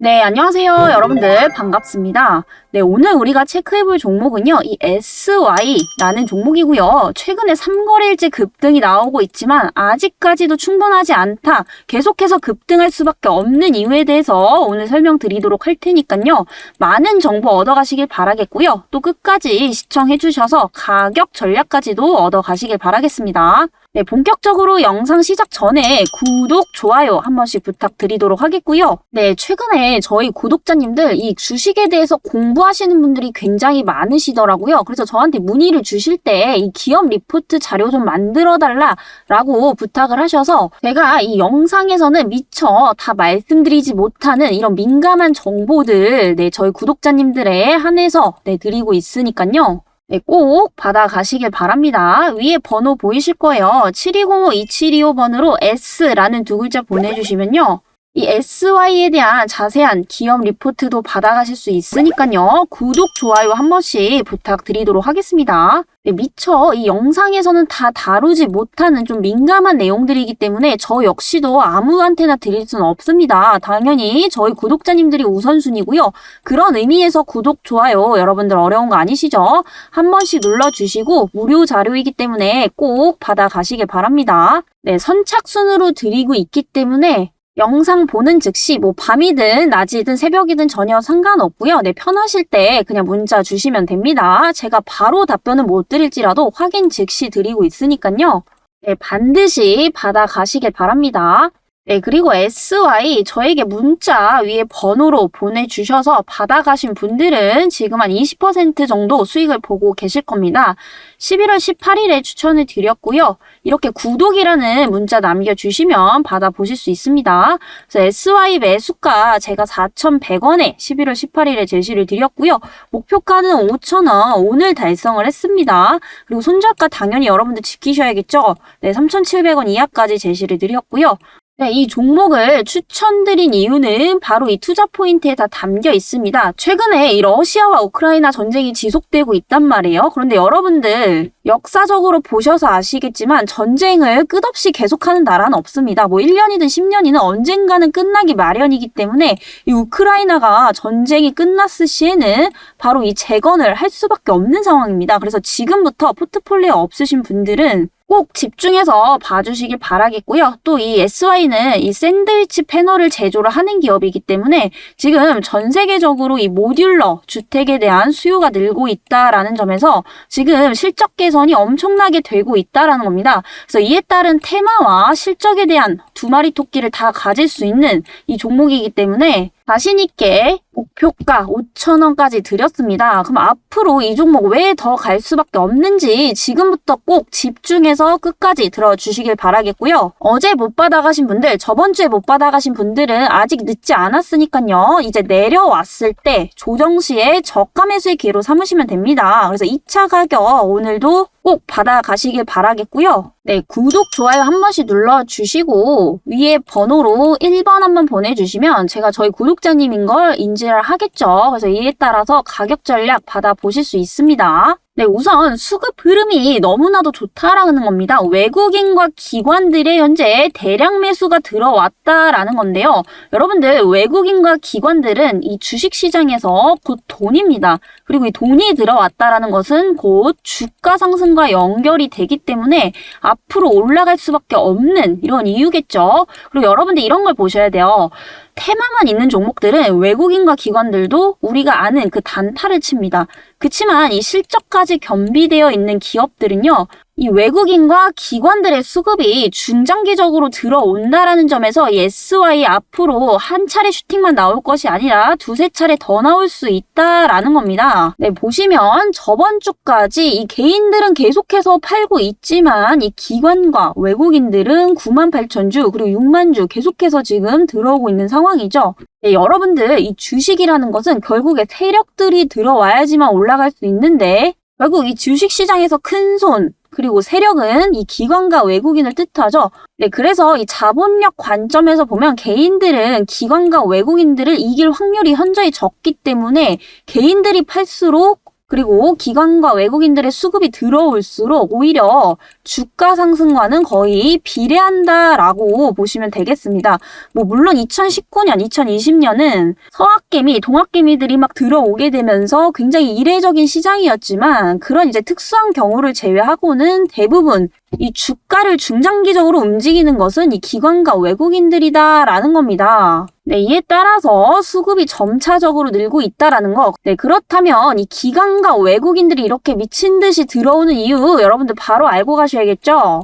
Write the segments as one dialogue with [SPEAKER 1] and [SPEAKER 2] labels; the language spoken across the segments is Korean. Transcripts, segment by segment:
[SPEAKER 1] 네, 안녕하세요. 여러분들 반갑습니다. 네, 오늘 우리가 체크해볼 종목은요, 이 SY라는 종목이고요. 최근에 3거래일째 급등이 나오고 있지만 아직까지도 충분하지 않다. 계속해서 급등할 수밖에 없는 이유에 대해서 오늘 설명드리도록 할 테니까요. 많은 정보 얻어가시길 바라겠고요. 또 끝까지 시청해주셔서 가격 전략까지도 얻어가시길 바라겠습니다. 네, 본격적으로 영상 시작 전에 구독, 좋아요 한 번씩 부탁드리도록 하겠고요. 네, 최근에 저희 구독자님들 이 주식에 대해서 공부하시는 분들이 굉장히 많으시더라고요. 그래서 저한테 문의를 주실 때 이 기업 리포트 자료 좀 만들어 달라라고 부탁을 하셔서 제가 이 영상에서는 미처 다 말씀드리지 못하는 이런 민감한 정보들 저희 구독자님들에 한해서 드리고 있으니까요. 네, 꼭 받아가시길 바랍니다. 위에 번호 보이실 거예요. 7205-2725번으로 S라는 두 글자 보내주시면요. 이 SY에 대한 자세한 기업 리포트도 받아가실 수 있으니까요. 구독, 좋아요 한 번씩 부탁드리도록 하겠습니다. 네, 미처 이 영상에서는 다 다루지 못하는 좀 민감한 내용들이기 때문에 저 역시도 아무한테나 드릴 수는 없습니다. 당연히 저희 구독자님들이 우선순위고요. 그런 의미에서 구독, 좋아요 여러분들 어려운 거 아니시죠? 한 번씩 눌러주시고 무료 자료이기 때문에 꼭 받아가시길 바랍니다. 네, 선착순으로 드리고 있기 때문에 영상 보는 즉시 밤이든 낮이든 새벽이든 전혀 상관없고요. 네, 편하실 때 그냥 문자 주시면 됩니다. 제가 바로 답변은 못 드릴지라도 확인 즉시 드리고 있으니까요. 네, 반드시 받아가시길 바랍니다. 네, 그리고 SY 저에게 문자 위에 번호로 보내주셔서 받아가신 분들은 지금 한 20% 정도 수익을 보고 계실 겁니다. 11월 18일에 추천을 드렸고요. 이렇게 구독이라는 문자 남겨주시면 받아보실 수 있습니다. 그래서 SY 매수가 제가 4,100원에 11월 18일에 제시를 드렸고요. 목표가는 5,000원 오늘 달성을 했습니다. 그리고 손절가 당연히 여러분들 지키셔야겠죠. 네, 3,700원 이하까지 제시를 드렸고요. 네, 이 종목을 추천드린 이유는 바로 이 투자 포인트에 다 담겨 있습니다. 최근에 이 러시아와 우크라이나 전쟁이 지속되고 있단 말이에요. 그런데 여러분들 역사적으로 보셔서 아시겠지만 전쟁을 끝없이 계속하는 나라는 없습니다. 1년이든 10년이든 언젠가는 끝나기 마련이기 때문에 이 우크라이나가 전쟁이 끝났을 시에는 바로 이 재건을 할 수밖에 없는 상황입니다. 그래서 지금부터 포트폴리오 없으신 분들은 꼭 집중해서 봐주시길 바라겠고요. 또 이 SY는 이 샌드위치 패널을 제조를 하는 기업이기 때문에 지금 전 세계적으로 이 모듈러 주택에 대한 수요가 늘고 있다라는 점에서 지금 실적 개선이 엄청나게 되고 있다라는 겁니다. 그래서 이에 따른 테마와 실적에 대한 두 마리 토끼를 다 가질 수 있는 이 종목이기 때문에 자신 있게 목표가 5,000원까지 드렸습니다. 그럼 앞으로 이 종목 왜 더 갈 수밖에 없는지 지금부터 꼭 집중해서 끝까지 들어주시길 바라겠고요. 어제 못 받아가신 분들, 저번 주에 못 받아가신 분들은 아직 늦지 않았으니까요. 이제 내려왔을 때 조정 시에 저가 매수의 기회로 삼으시면 됩니다. 그래서 2차 가격 오늘도 꼭 받아가시길 바라겠고요. 네, 구독, 좋아요 한 번씩 눌러주시고 위에 번호로 1번 한번 보내주시면 제가 저희 구독자님인 걸 인지를 하겠죠. 그래서 이에 따라서 가격 전략 받아보실 수 있습니다. 네, 우선 수급 흐름이 너무나도 좋다라는 겁니다. 외국인과 기관들의 현재 대량 매수가 들어왔다라는 건데요. 여러분들 외국인과 기관들은 이 주식시장에서 곧 돈입니다. 그리고 이 돈이 들어왔다라는 것은 곧 주가 상승과 연결이 되기 때문에 앞으로 올라갈 수밖에 없는 이런 이유겠죠. 그리고 여러분들 이런 걸 보셔야 돼요. 테마만 있는 종목들은 외국인과 기관들도 우리가 아는 그 단타를 칩니다. 그치만 이 실적까지 겸비되어 있는 기업들은요. 이 외국인과 기관들의 수급이 중장기적으로 들어온다라는 점에서 이 SY 앞으로 한 차례 슈팅만 나올 것이 아니라 두세 차례 더 나올 수 있다라는 겁니다. 네, 보시면 저번 주까지 이 개인들은 계속해서 팔고 있지만 이 기관과 외국인들은 98,000주 그리고 60,000주 계속해서 지금 들어오고 있는 상황이죠. 네, 여러분들 이 주식이라는 것은 결국에 세력들이 들어와야지만 올라갈 수 있는데 결국 이 주식시장에서 큰 손 그리고 세력은 이 기관과 외국인을 뜻하죠. 네, 그래서 이 자본력 관점에서 보면 개인들은 기관과 외국인들을 이길 확률이 현저히 적기 때문에 개인들이 팔수록 그리고 기관과 외국인들의 수급이 들어올수록 오히려 주가 상승과는 거의 비례한다라고 보시면 되겠습니다. 물론 2019년, 2020년은 서학개미, 동학개미들이 막 들어오게 되면서 굉장히 이례적인 시장이었지만 그런 이제 특수한 경우를 제외하고는 대부분 이 주가를 중장기적으로 움직이는 것은 이 기관과 외국인들이다라는 겁니다. 네, 이에 따라서 수급이 점차적으로 늘고 있다라는 거. 네, 그렇다면 이 기관과 외국인들이 이렇게 미친 듯이 들어오는 이유 여러분들 바로 알고 가셔야겠죠?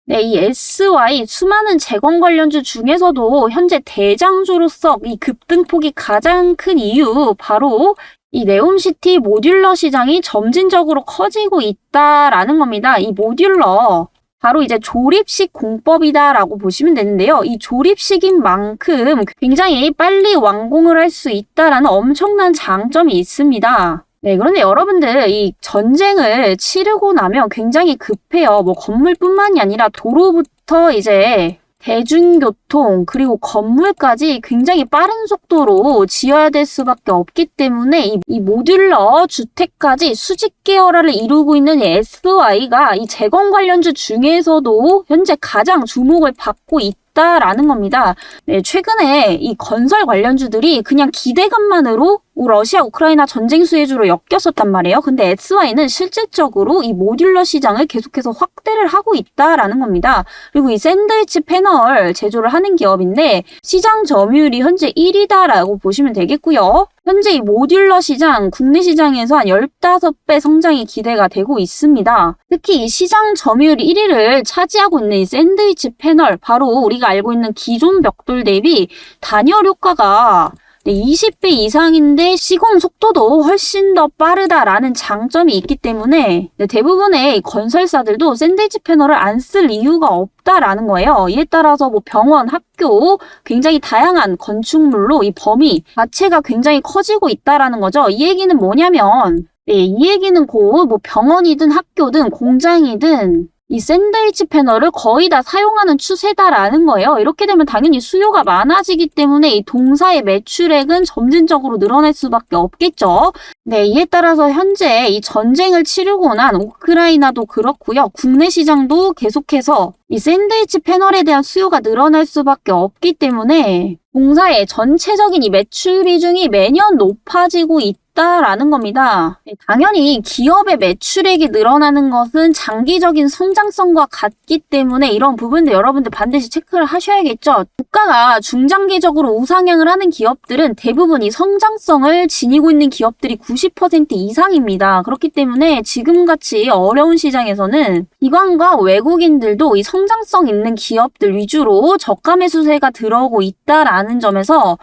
[SPEAKER 1] 네, 이 SY 수많은 재건 관련주 중에서도 현재 대장주로서 이 급등폭이 가장 큰 이유 바로 이 네옴시티 모듈러 시장이 점진적으로 커지고 있다라는 겁니다. 이 모듈러 바로 이제 조립식 공법이다라고 보시면 되는데요. 이 조립식인 만큼 굉장히 빨리 완공을 할 수 있다라는 엄청난 장점이 있습니다. 네, 그런데 여러분들 이 전쟁을 치르고 나면 굉장히 급해요. 건물뿐만이 아니라 도로부터 이제 대중교통 그리고 건물까지 굉장히 빠른 속도로 지어야 될 수밖에 없기 때문에 이 모듈러 주택까지 수직 계열화를 이루고 있는 이 SY가 이 재건 관련주 중에서도 현재 가장 주목을 받고 있다라는 겁니다. 네, 최근에 이 건설 관련주들이 그냥 기대감만으로 러시아 우크라이나 전쟁 수혜주로 엮였었단 말이에요. 근데 SY는 실질적으로 이 모듈러 시장을 계속해서 확대를 하고 있다라는 겁니다. 그리고 이 샌드위치 패널 제조를 하는 기업인데 시장 점유율이 현재 1위다라고 보시면 되겠고요. 현재 이 모듈러 시장, 국내 시장에서 한 15배 성장이 기대가 되고 있습니다. 특히 이 시장 점유율 1위를 차지하고 있는 이 샌드위치 패널, 바로 우리가 알고 있는 기존 벽돌 대비 단열 효과가 20배 이상인데 시공 속도도 훨씬 더 빠르다라는 장점이 있기 때문에 대부분의 건설사들도 샌드위치 패널을 안 쓸 이유가 없다라는 거예요. 이에 따라서 병원, 학교, 굉장히 다양한 건축물로 이 범위 자체가 굉장히 커지고 있다라는 거죠. 이 얘기는 뭐냐면 이 얘기는 곧 병원이든 학교든 공장이든 이 샌드위치 패널을 거의 다 사용하는 추세다라는 거예요. 이렇게 되면 당연히 수요가 많아지기 때문에 이 동사의 매출액은 점진적으로 늘어날 수밖에 없겠죠. 네, 이에 따라서 현재 이 전쟁을 치르고 난 우크라이나도 그렇고요. 국내 시장도 계속해서 이 샌드위치 패널에 대한 수요가 늘어날 수밖에 없기 때문에 동사의 전체적인 이 매출 비중이 매년 높아지고 있다라는 겁니다. 당연히 기업의 매출액이 늘어나는 것은 장기적인 성장성과 같기 때문에 이런 부분도 여러분들 반드시 체크를 하셔야겠죠. 주가가 중장기적으로 우상향을 하는 기업들은 대부분 이 성장성을 지니고 있는 기업들이 90% 이상입니다. 그렇기 때문에 지금같이 어려운 시장에서는 기관과 외국인들도 이 성장성 있는 기업들 위주로 저가 매수세가 들어오고 있다라는 점에서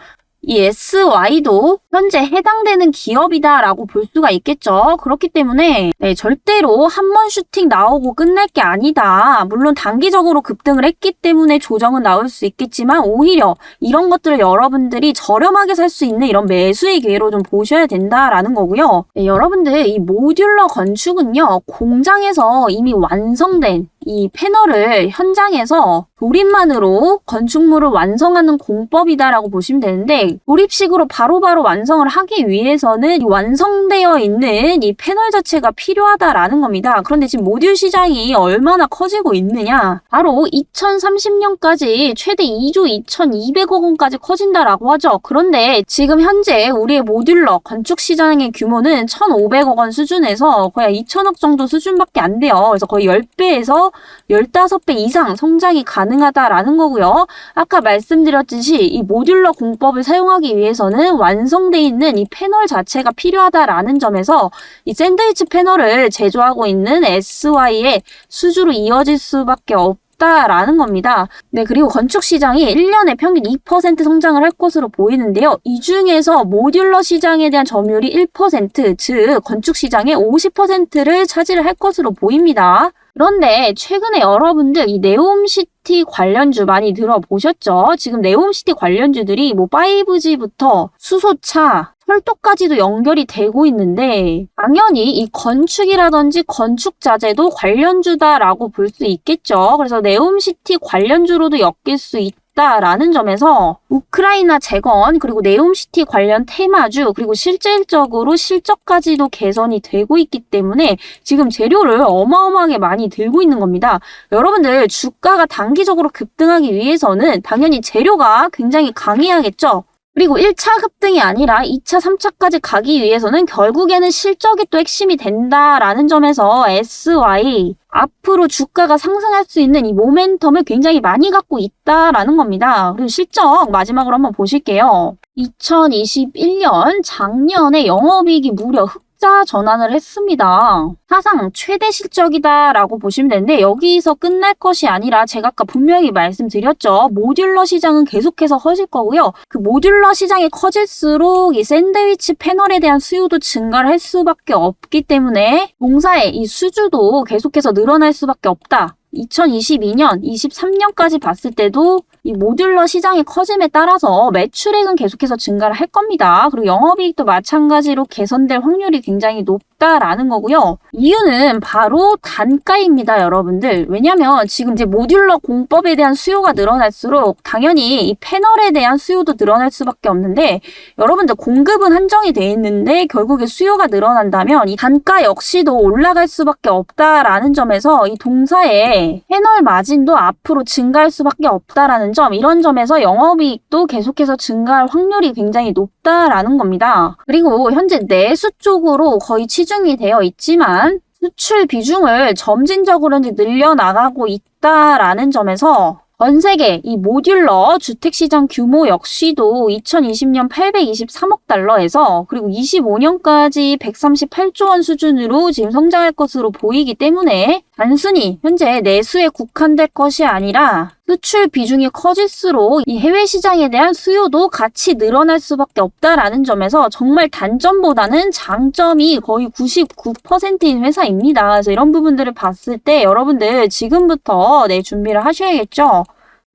[SPEAKER 1] 이 SY도 현재 해당되는 기업이다라고 볼 수가 있겠죠. 그렇기 때문에 절대로 한 번 슈팅 나오고 끝날 게 아니다. 물론 단기적으로 급등을 했기 때문에 조정은 나올 수 있겠지만 오히려 이런 것들을 여러분들이 저렴하게 살 수 있는 이런 매수의 기회로 좀 보셔야 된다라는 거고요. 여러분들 이 모듈러 건축은요. 공장에서 이미 완성된 이 패널을 현장에서 조립만으로 건축물을 완성하는 공법이다라고 보시면 되는데 조립식으로 바로바로 완성을 하기 위해서는 이 완성되어 있는 이 패널 자체가 필요하다라는 겁니다. 그런데 지금 모듈 시장이 얼마나 커지고 있느냐? 바로 2030년까지 최대 2조 2,200억 원까지 커진다라고 하죠. 그런데 지금 현재 우리의 모듈러 건축 시장의 규모는 1,500억 원 수준에서 거의 2,000억 정도 수준밖에 안 돼요. 그래서 거의 10배에서 15배 이상 성장이 가능하다라는 거고요. 아까 말씀드렸듯이 이 모듈러 공법을 사용하기 위해서는 완성되어 있는 이 패널 자체가 필요하다라는 점에서 이 샌드위치 패널을 제조하고 있는 SY의 수주로 이어질 수밖에 없다라는 겁니다. 네, 그리고 건축 시장이 1년에 평균 2% 성장을 할 것으로 보이는데요. 이 중에서 모듈러 시장에 대한 점유율이 1%, 즉 건축 시장의 50%를 차지를 할 것으로 보입니다. 그런데 최근에 여러분들 이 네옴시티 관련주 많이 들어보셨죠? 지금 네옴시티 관련주들이 5G부터 수소차, 철도까지도 연결이 되고 있는데 당연히 이 건축이라든지 건축자재도 관련주다라고 볼 수 있겠죠. 그래서 네옴시티 관련주로도 엮일 수 있다. 있다라는 점에서 우크라이나 재건 그리고 네옴시티 관련 테마주 그리고 실질적으로 실적까지도 개선이 되고 있기 때문에 지금 재료를 어마어마하게 많이 들고 있는 겁니다. 여러분들 주가가 단기적으로 급등하기 위해서는 당연히 재료가 굉장히 강해야겠죠. 그리고 1차 급등이 아니라 2차, 3차까지 가기 위해서는 결국에는 실적이 또 핵심이 된다라는 점에서 SY 앞으로 주가가 상승할 수 있는 이 모멘텀을 굉장히 많이 갖고 있다라는 겁니다. 그리고 실적 마지막으로 한번 보실게요. 2021년 작년에 영업이익이 무려 흑자 전환을 했습니다. 사상 최대 실적이다라고 보시면 되는데 여기서 끝날 것이 아니라 제가 아까 분명히 말씀드렸죠. 모듈러 시장은 계속해서 커질 거고요. 그 모듈러 시장이 커질수록 이 샌드위치 패널에 대한 수요도 증가를 할 수밖에 없기 때문에 공사의 이 수주도 계속해서 늘어날 수밖에 없다. 2022년, 23년까지 봤을 때도 이 모듈러 시장의 커짐에 따라서 매출액은 계속해서 증가를 할 겁니다. 그리고 영업이익도 마찬가지로 개선될 확률이 굉장히 높다라는 거고요. 이유는 바로 단가입니다, 여러분들. 왜냐면 지금 이제 모듈러 공법에 대한 수요가 늘어날수록 당연히 이 패널에 대한 수요도 늘어날 수밖에 없는데 여러분들 공급은 한정이 돼 있는데 결국에 수요가 늘어난다면 이 단가 역시도 올라갈 수밖에 없다라는 점에서 이 동사의 패널 마진도 앞으로 증가할 수밖에 없다라는 점, 이런 점에서 영업이익도 계속해서 증가할 확률이 굉장히 높다라는 겁니다. 그리고 현재 내수 쪽으로 거의 치중이 되어 있지만 수출 비중을 점진적으로 늘려나가고 있다라는 점에서 전 세계 이 모듈러 주택시장 규모 역시도 2020년 823억 달러에서 그리고 25년까지 138조 원 수준으로 지금 성장할 것으로 보이기 때문에 단순히 현재 내수에 국한될 것이 아니라 수출 비중이 커질수록 이 해외 시장에 대한 수요도 같이 늘어날 수밖에 없다라는 점에서 정말 단점보다는 장점이 거의 99%인 회사입니다. 그래서 이런 부분들을 봤을 때 여러분들 지금부터 준비를 하셔야겠죠.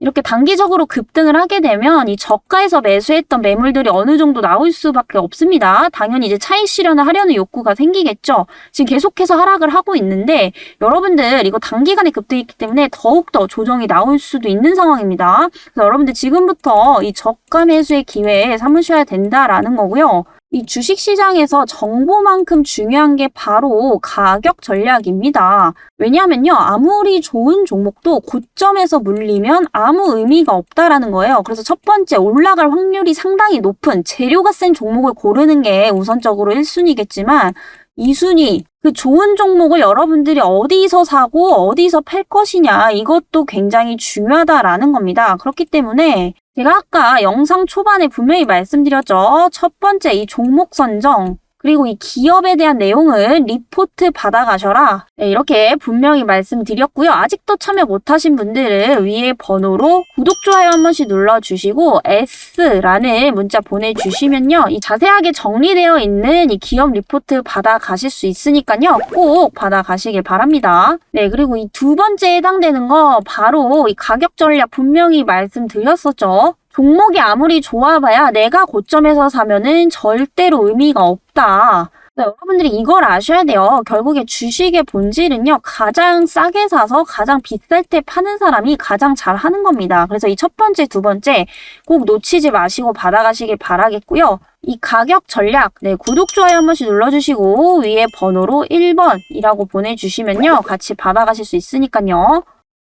[SPEAKER 1] 이렇게 단기적으로 급등을 하게 되면 이 저가에서 매수했던 매물들이 어느 정도 나올 수밖에 없습니다. 당연히 이제 차익 실현을 하려는 욕구가 생기겠죠. 지금 계속해서 하락을 하고 있는데 여러분들 이거 단기간에 급등했기 때문에 더욱더 조정이 나올 수도 있는 상황입니다. 그래서 여러분들 지금부터 이 저가 매수의 기회에 삼으셔야 된다라는 거고요. 이 주식시장에서 정보만큼 중요한 게 바로 가격 전략입니다. 왜냐하면요, 아무리 좋은 종목도 고점에서 물리면 아무 의미가 없다라는 거예요. 그래서 첫 번째, 올라갈 확률이 상당히 높은 재료가 센 종목을 고르는 게 우선적으로 1순위겠지만 2순위, 그 좋은 종목을 여러분들이 어디서 사고 어디서 팔 것이냐, 이것도 굉장히 중요하다라는 겁니다. 그렇기 때문에 제가 아까 영상 초반에 분명히 말씀드렸죠. 첫 번째, 이 종목 선정, 그리고 이 기업에 대한 내용은 리포트 받아가셔라. 네, 이렇게 분명히 말씀드렸고요. 아직도 참여 못하신 분들은 위에 번호로 구독, 좋아요 한 번씩 눌러주시고 S라는 문자 보내주시면요. 이 자세하게 정리되어 있는 이 기업 리포트 받아가실 수 있으니까요. 꼭 받아가시길 바랍니다. 네, 그리고 이 두 번째 해당되는 거 바로 이 가격 전략 분명히 말씀드렸었죠. 종목이 아무리 좋아봐야 내가 고점에서 사면은 절대로 의미가 없다. 여러분들이 이걸 아셔야 돼요. 결국에 주식의 본질은요, 가장 싸게 사서 가장 비쌀 때 파는 사람이 가장 잘하는 겁니다. 그래서 이 첫 번째, 두 번째 꼭 놓치지 마시고 받아가시길 바라겠고요. 이 가격 전략, 구독, 좋아요 한 번씩 눌러주시고 위에 번호로 1번이라고 보내주시면요, 같이 받아가실 수 있으니까요.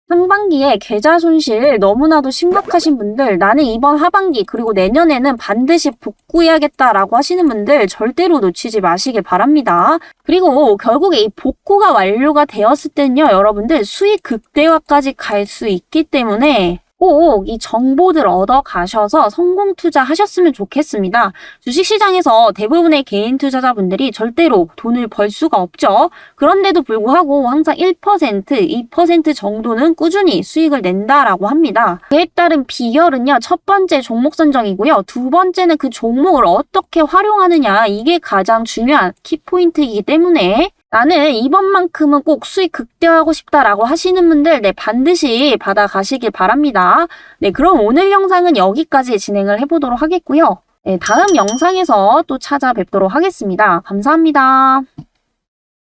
[SPEAKER 1] 상반기에 계좌 손실 너무나도 심각하신 분들, 나는 이번 하반기 그리고 내년에는 반드시 복구해야겠다라고 하시는 분들 절대로 놓치지 마시길 바랍니다. 그리고 결국에 이 복구가 완료가 되었을 때는요, 여러분들 수익 극대화까지 갈 수 있기 때문에 꼭 이 정보들 얻어 가셔서 성공 투자하셨으면 좋겠습니다. 주식시장에서 대부분의 개인 투자자분들이 절대로 돈을 벌 수가 없죠. 그런데도 불구하고 항상 1%, 2% 정도는 꾸준히 수익을 낸다라고 합니다. 그에 따른 비결은요, 첫 번째 종목 선정이고요. 두 번째는 그 종목을 어떻게 활용하느냐, 이게 가장 중요한 키포인트이기 때문에 나는 이번만큼은 꼭 수익 극대화하고 싶다라고 하시는 분들 반드시 받아가시길 바랍니다. 그럼 오늘 영상은 여기까지 진행을 해보도록 하겠고요. 다음 영상에서 또 찾아뵙도록 하겠습니다. 감사합니다.